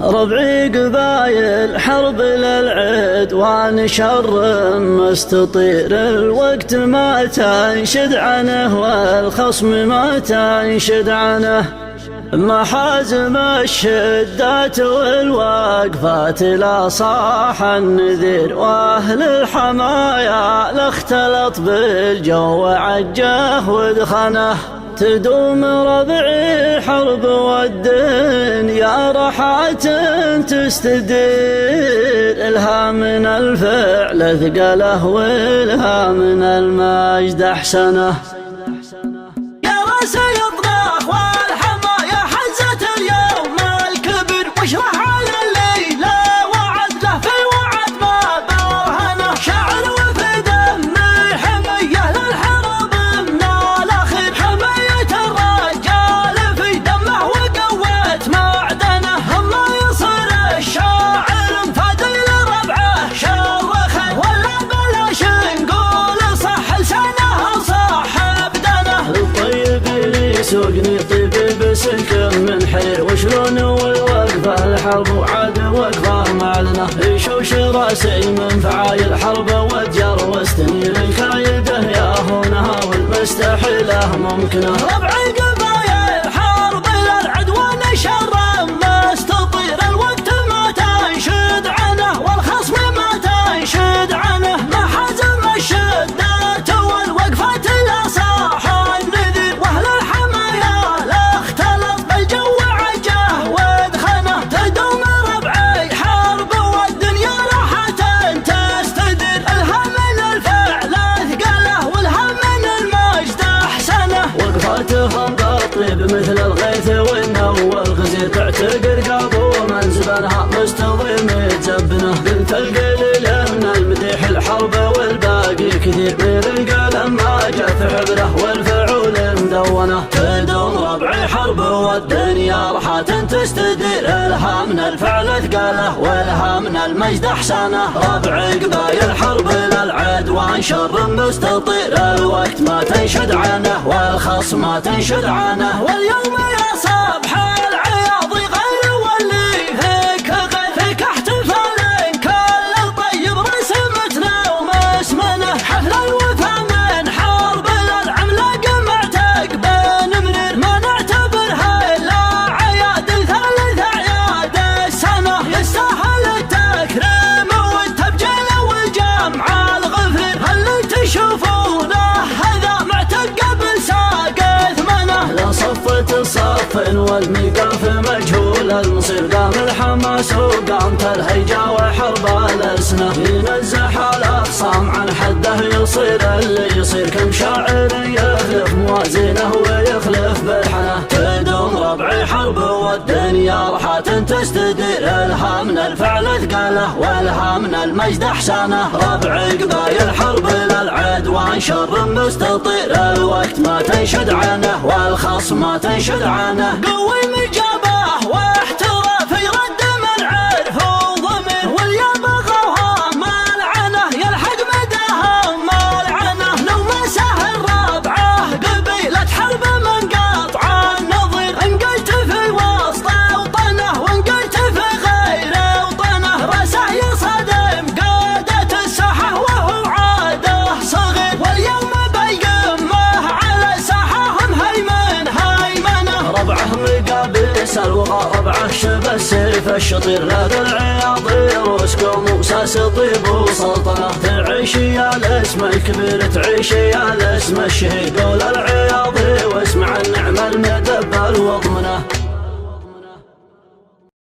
ربعي قبايل حرب للعدوان شر مستطير، الوقت ما تنشد عنه والخصم ما تنشد عنه، محازم الشدات والوقفات لا صاح النذير، واهل الحمايا لا اختلط بالجو عجه ودخنه، تدوم ربعي حرب والدنيا راحة تستدير، إلها من الفعل ثقله والها من المجد أحسنه. يا راس يطرخ والحمايا حزت اليوم الكبر، واشرح على الليل وعد له في الوعد ما برهنه، شعر وفي دم حمية للحرب من الأخير، حماية الرجال في دمه وقوة معدنه، الله يصير الشاعر مفادي لربعه شرخه، ولا بلاش نقول صح لسانه وصح بدنه. الطيب اللي يسوقني طيب بسلك من حير، وشلون والوقفة الحرب وعاد وقفة معلنة، يشوش راسي من فعايل حرب واتجر واستنير، الكايده يا هونها والمستحيله ممكنه. ربعي قبايل حرب للعدوان شر مستطير، الوقت ما تنشد عنه والخصم ما تنشد عنه، محازم الشدات والوقفات لا صاح النذير، واهل الحمايا لا اختلط بالجو عجه ودخنه، تدوم ربعي حرب والدنيا راحة تستدير، الها من الفعل ثقله والها من المجد احسنه. وقفاتهم بالطيب مثل الغيث والنو والغزير، تعتقد قابو من زبنها مستضيم يتزبنه، بنت القليل من المديح الحرب والباقي كثير، من القلم ما جاء عبره والفعول مدونه، تدوم ربعي حرب والدنيا راحة تستدير، الها من الفعل ثقله والها من المجد احسنه. ربعي قبايل حرب للعدوان شر مستطير، الوقت ما تنشد عنه والخصم ما تنشد عنه، واليوم يا صبح العياض غير واللي فيك غير، فيك احتفال كل طيب رسمتنا ومسمنه، حفل الوفا من حرب للعملاق معتقب منير، ما نعتبرها الا عياد ثالث اعياد السنه، يستاهل التكريم والتبجيل والجمع الغفير، اللي تشوفونه هذا معتقب ساق ثمنه. لا صفت الصف والميقاف مجهول المصير، قام الحماس وقامت الهيجا وحرب الألسنة، ينزح الأخصام عن حده يصير اللي يصير، كم شاعر يخلف موازينه ويخلف بالحنه، تدوم ربعي حرب والدنيا راحة تستدير، الها من الفعل ثقله والها من المجد احسنه. ربعي قبايل حرب للعدوان شر مستطير، الوقت ما تنشد عنه والخصم ما تنشد عنه، قوي مجابه واحتراف يرد من عرف وضمير، واليا بغوها مالعنه يلحق مداها مالعنه، لو ما سهل ربعه قبيلة حرب من قطع النظير، ان قلت في وسط وطنه وان قلت في غير وطنه، راسه يصدم قادة الساحة وهو عاده صغير، واليوم بيقمه على ساحهم هيمن هيمنه. ربعه مقابس الوغى ربعه شبه السيف الشطير، لا العياضي روسكم وساس طيب وسلطنه، تعيش يا الاسم الكبير تعيش يا الاسم الشهير، قول العياضي واسمع النعم المدبر واضمنه.